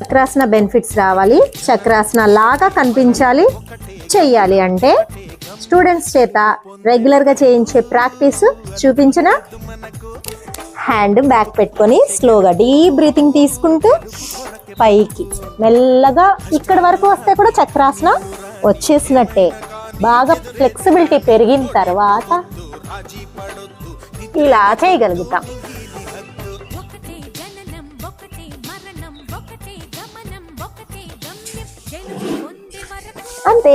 Chakrasana benefits రావాలి, చక్రాసన లాగా కనిపించాలి, చెయ్యాలి అంటే స్టూడెంట్స్ చేత రెగ్యులర్గా చేయించే ప్రాక్టీస్ చూపించిన. హ్యాండ్ బ్యాక్ పెట్టుకొని స్లోగా డీప్ బ్రీతింగ్ తీసుకుంటూ పైకి మెల్లగా ఇక్కడ వరకు వస్తే కూడా చక్రాసన వచ్చేసినట్టే. బాగా ఫ్లెక్సిబిలిటీ పెరిగిన తర్వాత ఇలా చేయగలుగుతాం. అంతే.